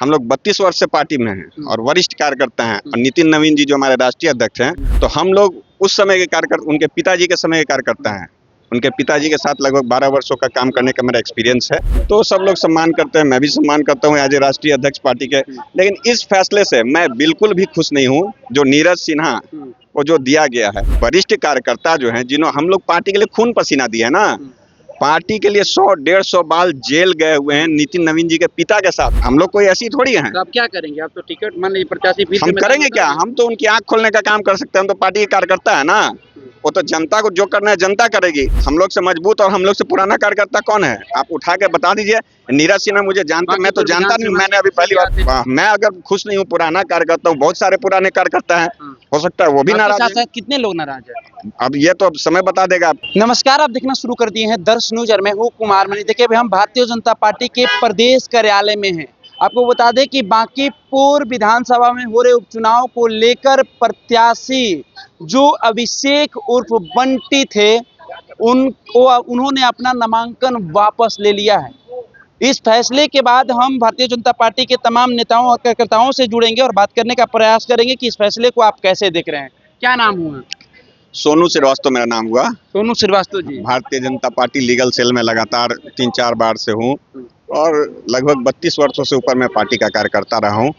हम लोग 32 वर्ष से पार्टी में हैं और वरिष्ठ कार्यकर्ता हैं। और नितिन नवीन जी जो हमारे राष्ट्रीय अध्यक्ष हैं, तो हम लोग उस समय के कार्यकर्ता, उनके पिताजी के समय के कार्यकर्ता हैं। उनके पिताजी के साथ लगभग 12 वर्षों का काम करने का मेरा एक्सपीरियंस है। तो सब लोग सम्मान करते हैं, मैं भी सम्मान करता हूँ एज ए राष्ट्रीय अध्यक्ष पार्टी के। लेकिन इस फैसले से मैं बिल्कुल भी खुश नहीं हूँ जो नीरज सिन्हा को जो दिया गया है। वरिष्ठ कार्यकर्ता जो हैं, जिन्होंने हम लोग पार्टी के लिए खून पसीना दिया है ना, पार्टी के लिए 100-150 बार जेल गए हुए हैं नितिन नवीन जी के पिता के साथ। हम लोग कोई ऐसी थोड़ी हैं। तो आप क्या करेंगे? आप तो टिकट मान लीजिए प्रत्याशी फिर हम करेंगे क्या? हम तो उनकी आंख खोलने का काम कर सकते हैं। हम तो पार्टी के कार्यकर्ता है ना। वो तो जनता को जो करना है जनता करेगी। हम लोग से मजबूत और हम लोग से पुराना कार्यकर्ता कौन है? आप उठा के बता दीजिए। नीरज सिन्हा मुझे जानते, मैं तो जानता नहीं, मैंने अभी पहली बार। मैं अगर खुश नहीं हूँ, पुराना कार्यकर्ता हूँ, बहुत सारे पुराने कार्यकर्ता हैं, हो सकता है वो भी नाराज है। कितने लोग नाराज है? अब ये तो समय बता देगा। नमस्कार, आप देखना शुरू कर दिए हैं दर्श न्यूज और मैं हूँ कुमार मनी। देखिए अभी हम भारतीय जनता पार्टी के प्रदेश कार्यालय में हैं। आपको बता दें कि बांकीपुर विधानसभा में हो रहे उपचुनाव को लेकर प्रत्याशी जो अभिषेक उर्फ बंटी थे, उन्होंने अपना नामांकन वापस ले लिया है। इस फैसले के बाद हम भारतीय जनता पार्टी के तमाम नेताओं और कार्यकर्ताओं से जुड़ेंगे और बात करने का प्रयास करेंगे कि इस फैसले को आप कैसे देख रहे हैं। क्या नाम हुआ? सोनू श्रीवास्तव मेरा नाम हुआ। Sonu Srivastava ji. Bharatiya Janata party legal cell में लगातार 3-4 बार से हूँ और लगभग 32 वर्षों से ऊपर मैं पार्टी का कार्यकर्ता रहा हूँ।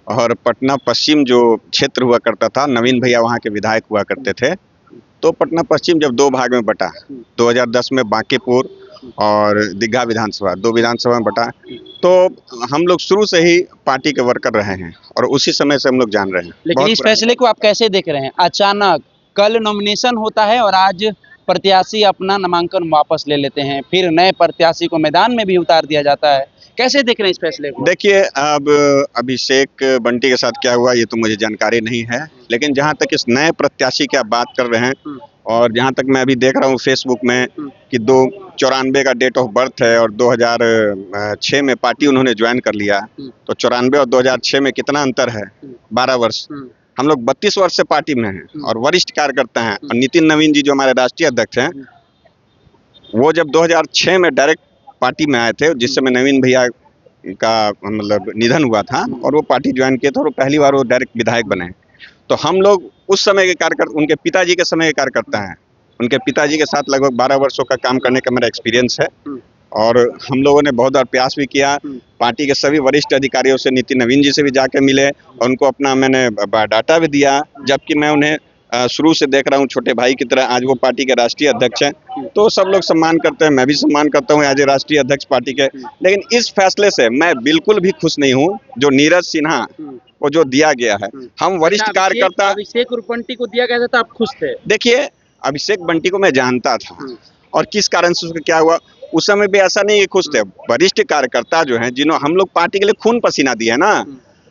और पटना पश्चिम जो क्षेत्र हुआ करता था, नवीन भैया वहाँ के विधायक हुआ करते थे। तो पटना पश्चिम जब 2 भाग में बटा, 2010 में बांकीपुर और दीघा विधानसभा, 2 विधानसभा में बटा, तो हम लोग शुरू से ही पार्टी के वर्कर रहे हैं और उसी समय से हम लोग जान रहे हैं। लेकिन इस फैसले को आप कैसे देख रहे हैं? अचानक कल नॉमिनेशन होता है और आज प्रत्याशी अपना नामांकन वापस ले लेते हैं, फिर नए प्रत्याशी को मैदान में भी उतार दिया जाता है। कैसे देख रहे हैं इस फैसले को? देखिए, अब अभिषेक बंटी के साथ क्या हुआ ये तो मुझे जानकारी नहीं है, लेकिन जहां तक इस नए प्रत्याशी की आप बात कर रहे हैं और जहां तक मैं अभी देख रहा हूं फेसबुक में कि 94 का डेट ऑफ बर्थ है और 2006 में पार्टी उन्होंने ज्वाइन कर लिया। तो 94 और 2006 में कितना अंतर है? 12 वर्ष। हम लोग 32 वर्ष से पार्टी में हैं और वरिष्ठ कार्यकर्ता हैं। और नितिन नवीन जी जो हमारे राष्ट्रीय अध्यक्ष हैं, वो जब 2006 में डायरेक्ट पार्टी में आए थे, जिस समय नवीन भैया का मतलब निधन हुआ था और वो पार्टी ज्वाइन किए थे और पहली बार वो डायरेक्ट विधायक बने। तो हम लोग उस समय के कार्यकर्ता, उनके पिताजी के समय के कार्यकर्ता हैं। उनके पिताजी के साथ लगभग 12 वर्षों का काम करने का मेरा एक्सपीरियंस है और हम लोगों ने बहुत बार प्रयास भी किया। पार्टी के सभी वरिष्ठ अधिकारियों से, नितिन नवीन जी से भी जाके मिले और उनको अपना मैंने बायोडाटा भी दिया, जबकि मैं उन्हें शुरू से देख रहा हूँ छोटे भाई की तरह। आज वो पार्टी के राष्ट्रीय अध्यक्ष हैं, तो सब लोग सम्मान करते हैं, मैं भी सम्मान करता हूँ एज ए राष्ट्रीय अध्यक्ष पार्टी के। लेकिन इस फैसले से मैं बिल्कुल भी खुश नहीं हूँ जो नीरज सिन्हा को जो दिया गया है। हम वरिष्ठ कार्यकर्ता, अभिषेक उर्फ बंटी को दिया गया था, आप खुश थे? देखिए, अभिषेक बंटी को मैं जानता था और किस कारण से उसका क्या हुआ उस समय भी ऐसा नहीं है खुश थे। वरिष्ठ कार्यकर्ता जो हैं, जिन्होंने हम लोग पार्टी के लिए खून पसीना दिया है ना,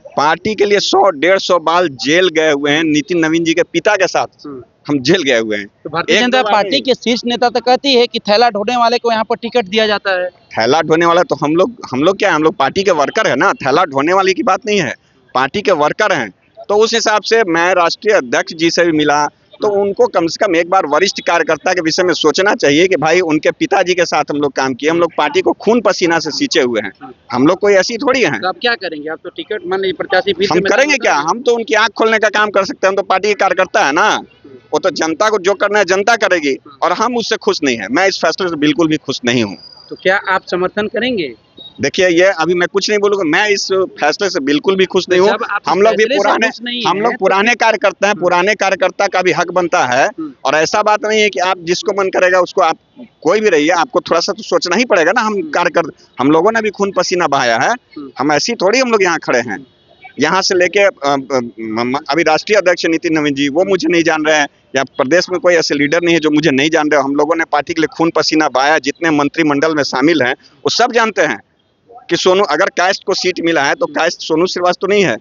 पार्टी के लिए 100-150 बार जेल गए हुए हैं नितिन नवीन जी के पिता के साथ। हम जेल गए हुए हैं। तो भारतीय जनता पार्टी के शीर्ष नेता तो कहती है कि थैला ढोने वाले को यहाँ पर टिकट दिया जाता है। थैला ढोने वाला तो हम लोग क्या है? हम लोग पार्टी के वर्कर है ना। थैला ढोने वाली की बात नहीं है, पार्टी के वर्कर हैं। तो उस हिसाब से मैं राष्ट्रीय अध्यक्ष जी से भी मिला, तो उनको कम से कम एक बार वरिष्ठ कार्यकर्ता के विषय में सोचना चाहिए कि भाई उनके पिताजी के साथ हम लोग काम किए। हम लोग पार्टी को खून पसीना से सींचे हुए हैं। हम लोग कोई ऐसी थोड़ी हैं। तो आप क्या करेंगे? आप तो टिकट मान लीजिए प्रत्याशी फिर हम करेंगे क्या? हम तो उनकी आंख खोलने का काम कर सकते हैं। हम तो पार्टी के कार्यकर्ता है ना। वो तो जनता को जो करना है जनता करेगी और हम उससे खुश नहीं है। मैं इस फैसले से बिल्कुल भी खुश नहीं हूँ। तो क्या आप समर्थन करेंगे? देखिए, ये अभी मैं कुछ नहीं बोलूंगा। मैं इस फैसले से बिल्कुल भी खुश नहीं हूँ। हम लोग भी पुराने कार्यकर्ता हैं। पुराने कार्यकर्ता का भी हक बनता है और ऐसा बात नहीं है कि आप जिसको मन करेगा उसको, आप कोई भी रहिए, आपको थोड़ा सा तो सोचना ही पड़ेगा ना। हम लोगों ने भी खून पसीना बहाया है। हम ऐसी थोड़ी हम लोग यहाँ खड़े हैं। यहाँ से लेके अभी राष्ट्रीय अध्यक्ष नितिन नवीन जी, वो मुझे नहीं जान रहे हैं, या प्रदेश में कोई ऐसे लीडर नहीं है जो मुझे नहीं जान रहे। हम लोगों ने पार्टी के लिए खून पसीना बहाया। जितने मंत्रिमंडल में शामिल हैं वो सब जानते हैं कि सोनू, अगर कास्ट को सीट मिला है तो कास्ट सोनू श्रीवास्तव नहीं है।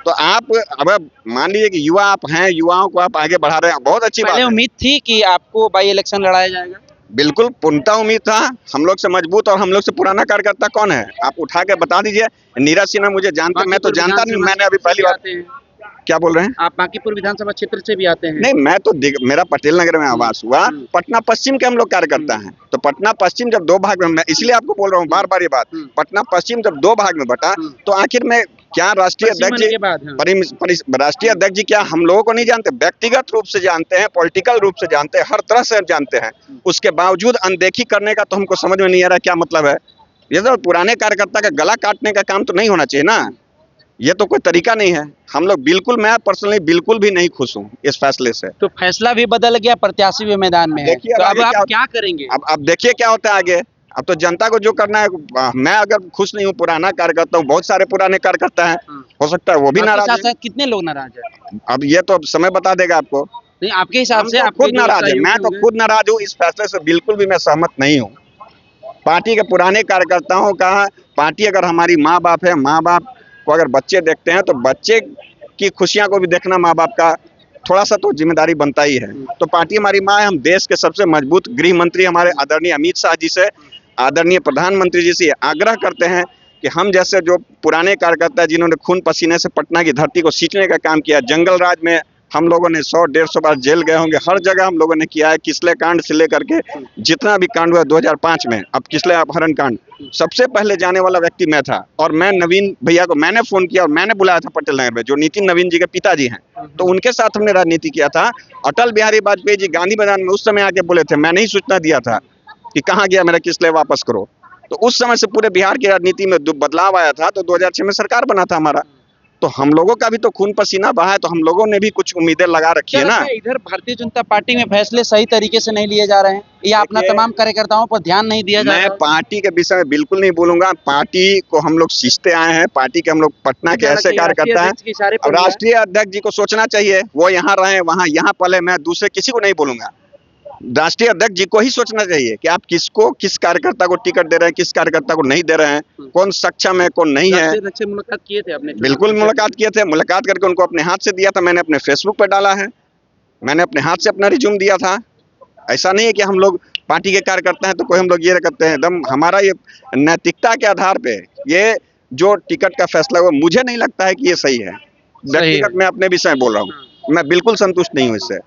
तो आप अब मान लीजिए कि युवा आप हैं, युवाओं को आप आगे बढ़ा रहे हैं, बहुत अच्छी बात है। उम्मीद थी कि आपको बाई इलेक्शन लड़ाया जाएगा? बिल्कुल पूर्णतः उम्मीद था। हम लोग से मजबूत और हम लोग से पुराना कार्यकर्ता कौन है? आप उठा के बता दीजिए। नीरज सिन्हा मुझे जानते, मैं तो जानता नहीं, मैंने अभी पहली बार। क्या बोल रहे हैं? आप बांकीपुर विधानसभा क्षेत्र से भी आते हैं? नहीं, मैं तो मेरा पटेल नगर में आवास हुआ, पटना पश्चिम के हम लोग कार्यकर्ता हैं। तो पटना पश्चिम जब दो भाग में, मैं इसलिए आपको बोल रहा हूँ बार बार ये बात, पटना पश्चिम जब दो भाग में बटा तो आखिर में क्या राष्ट्रीय अध्यक्ष जी, राष्ट्रीय अध्यक्ष जी क्या हम लोगों को नहीं जानते? व्यक्तिगत रूप से जानते हैं, पॉलिटिकल रूप से जानते हैं, हर तरह से जानते हैं। उसके बावजूद अनदेखी करने का तो हमको समझ में नहीं आ रहा क्या मतलब है। ये तो पुराने कार्यकर्ता का गला काटने का काम तो नहीं होना चाहिए ना, ये तो कोई तरीका नहीं है। हम लोग बिल्कुल, मैं पर्सनली बिल्कुल भी नहीं खुश हूँ इस फैसले से। तो फैसला भी बदल गया, प्रत्याशी भी मैदान में है, तो अब आप क्या करेंगे? अब देखिए क्या होता है आगे। अब तो जनता को जो करना है, मैं अगर खुश नहीं हूँ, पुराना कार्यकर्ता हूँ, बहुत सारे पुराने कार्यकर्ता हैं, हो सकता है वो भी नाराज है। कितने लोग नाराज है? अब ये तो समय बता देगा आपको। नहीं, आपके हिसाब से आप खुद नाराज है, मैं तो खुद नाराज हूँ इस फैसले से, बिल्कुल भी मैं सहमत नहीं हूँ। पार्टी के पुराने कार्यकर्ताओं का, पार्टी अगर हमारी माँ बाप है, माँ बाप को अगर बच्चे देखते हैं तो बच्चे की खुशियां को भी देखना माँ बाप का थोड़ा सा तो जिम्मेदारी बनता ही है। तो पार्टी हमारी माँ है। हम देश के सबसे मजबूत गृह मंत्री हमारे आदरणीय अमित शाह जी से, आदरणीय प्रधानमंत्री जी से आग्रह करते हैं कि हम जैसे जो पुराने कार्यकर्ता जिन्होंने खून पसीने से पटना की धरती को सींचने का काम किया, जंगल राज में हम लोगों ने 100-150 बार जेल गए होंगे, हर जगह हम लोगों ने किया है। किसले कांड से लेकर के जितना भी कांड हुआ 2005 में, अब किसले अपहरण कांड, सबसे पहले जाने वाला व्यक्ति मैं था। और मैं नवीन भैया को मैंने फोन किया और मैंने बुलाया था पटेल नगर में, जो नितिन नवीन जी के पिताजी हैं, तो उनके साथ हमने राजनीति किया था। अटल बिहारी वाजपेयी जी गांधी मैदान में उस समय आके बोले थे, मैंने ही सूचना दिया था कि कहाँ गया मेरा किसले, वापस करो। तो उस समय से पूरे बिहार की राजनीति में बदलाव आया था। तो 2006 में सरकार बना था हमारा, तो हम लोगों का भी तो खून पसीना बहा है, तो हम लोगों ने भी कुछ उम्मीदें लगा रखी है ना। इधर भारतीय जनता पार्टी में फैसले सही तरीके से नहीं लिए जा रहे हैं, या अपना तमाम कार्यकर्ताओं पर ध्यान नहीं दिया जा रहा है? मैं पार्टी के विषय में बिल्कुल नहीं बोलूंगा। पार्टी को हम लोग सींचते आए हैं, पार्टी के हम लोग पटना के ऐसे कार्यकर्ता हैं। अब राष्ट्रीय अध्यक्ष जी को सोचना चाहिए, वो यहाँ रहे, वहाँ यहाँ पले, मैं दूसरे किसी को नहीं बोलूंगा। राष्ट्रीय अध्यक्ष जी को ही सोचना चाहिए कि आप किसको, किस कार्यकर्ता को टिकट दे रहे हैं, किस कार्यकर्ता को नहीं दे रहे हैं, कौन सक्षम है, कौन नहीं है। मुलाकात किए थे आपने? बिल्कुल मुलाकात किए थे, मुलाकात करके उनको अपने हाथ से दिया था, मैंने अपने फेसबुक पर डाला है, मैंने अपने हाथ से अपना रिज्यूम दिया था। ऐसा नहीं है कि हम लोग पार्टी के कार्यकर्ता हैं तो कोई हम लोग ये करते हैं। एकदम हमारा ये नैतिकता के आधार पे ये जो टिकट का फैसला हुआ, मुझे नहीं लगता है कि ये सही है। व्यक्तिगत मैं अपने विषय में बोल रहा हूँ, मैं बिल्कुल संतुष्ट नहीं हूँ इससे।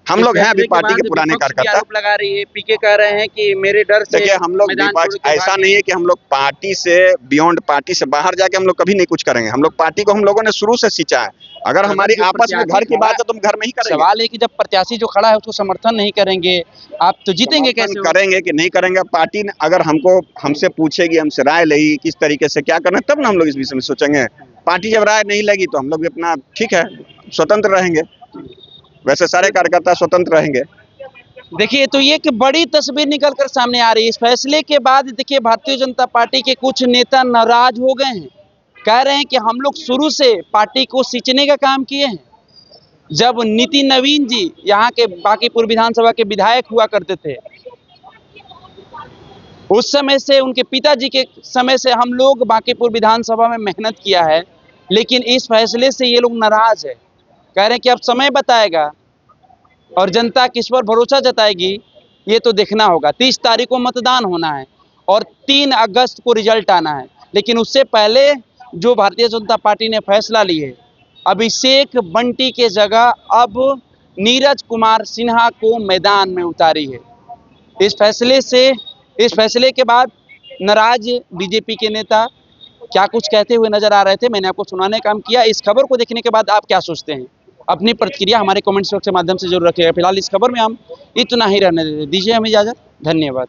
हम लोग हैं अभी पार्टी के पुराने कार्यकर्ता। आरोप लगा रही है, पीके कह रहे हैं कि मेरे डर से। देखिए, हम लोग विपक्ष, ऐसा नहीं है कि हम लोग पार्टी से बियॉन्ड, पार्टी से बाहर जाके हम लोग कभी नहीं कुछ करेंगे। हम लोग पार्टी को हम लोगों ने शुरू से सींचा है। अगर हमारी आपस में घर की बात है तो हम घर में ही करेंगे। सवाल है कि जब प्रत्याशी जो खड़ा है उसको समर्थन नहीं करेंगे, आप तो जीतेंगे कैसे? करेंगे कि नहीं करेंगे, पार्टी अगर हमसे पूछेगी, हमसे राय लेगी किस तरीके से क्या करना है, तब ना हम लोग इस विषय में सोचेंगे। पार्टी जब राय नहीं लेगी तो हम लोग भी अपना, ठीक है, स्वतंत्र रहेंगे। वैसे सारे कार्यकर्ता स्वतंत्र रहेंगे। देखिए, तो ये एक बड़ी तस्वीर निकल कर सामने आ रही है। इस फैसले के बाद देखिए भारतीय जनता पार्टी के कुछ नेता नाराज हो गए हैं, कह रहे हैं कि हम लोग शुरू से पार्टी को सींचने का काम किए हैं। जब नितिन नवीन जी यहाँ के बांकीपुर विधानसभा के विधायक हुआ करते थे, उस समय से, उनके पिताजी के समय से हम लोग बांकीपुर विधानसभा में मेहनत किया है, लेकिन इस फैसले से ये लोग नाराज है। कह रहे हैं कि अब समय बताएगा और जनता किस पर भरोसा जताएगी ये तो देखना होगा। 30 तारीख को मतदान होना है और 3 अगस्त को रिजल्ट आना है, लेकिन उससे पहले जो भारतीय जनता पार्टी ने फैसला ली है, अभिषेक बंटी के जगह अब नीरज कुमार सिन्हा को मैदान में उतारी है। इस फैसले के बाद नाराज बीजेपी के नेता क्या कुछ कहते हुए नजर आ रहे थे, मैंने आपको सुनाने का काम किया। इस खबर को देखने के बाद आप क्या सोचते हैं, अपनी प्रतिक्रिया हमारे कमेंट्स बॉक्स के माध्यम से जरूर रखिएगा। फिलहाल इस खबर में हम इतना ही रहने दीजिए हमें इजाजत। धन्यवाद।